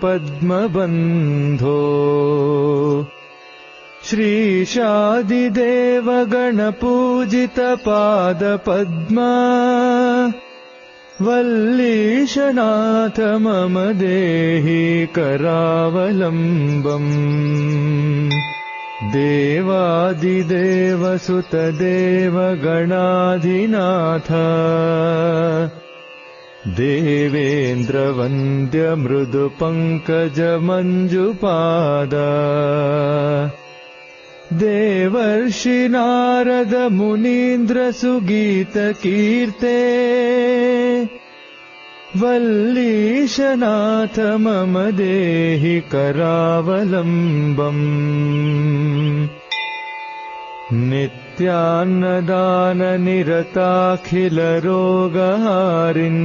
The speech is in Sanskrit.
पद्मबन्धो श्रीशादिदेव गणपूजितपादपद्मा वल्लीशनाथ मम देहि करावलम्बम् देवादिदेवसुतदेव गणाधिनाथ देवेन्द्रवन्द्य मृदुपङ्कजमञ्जुपाद देवर्षि नारद मुनीन्द्रसुगीतकीर्ते वल्लीशनाथ मम देहि करावलम्बम् नित्यान्नदाननिरताखिलरोगहारिन्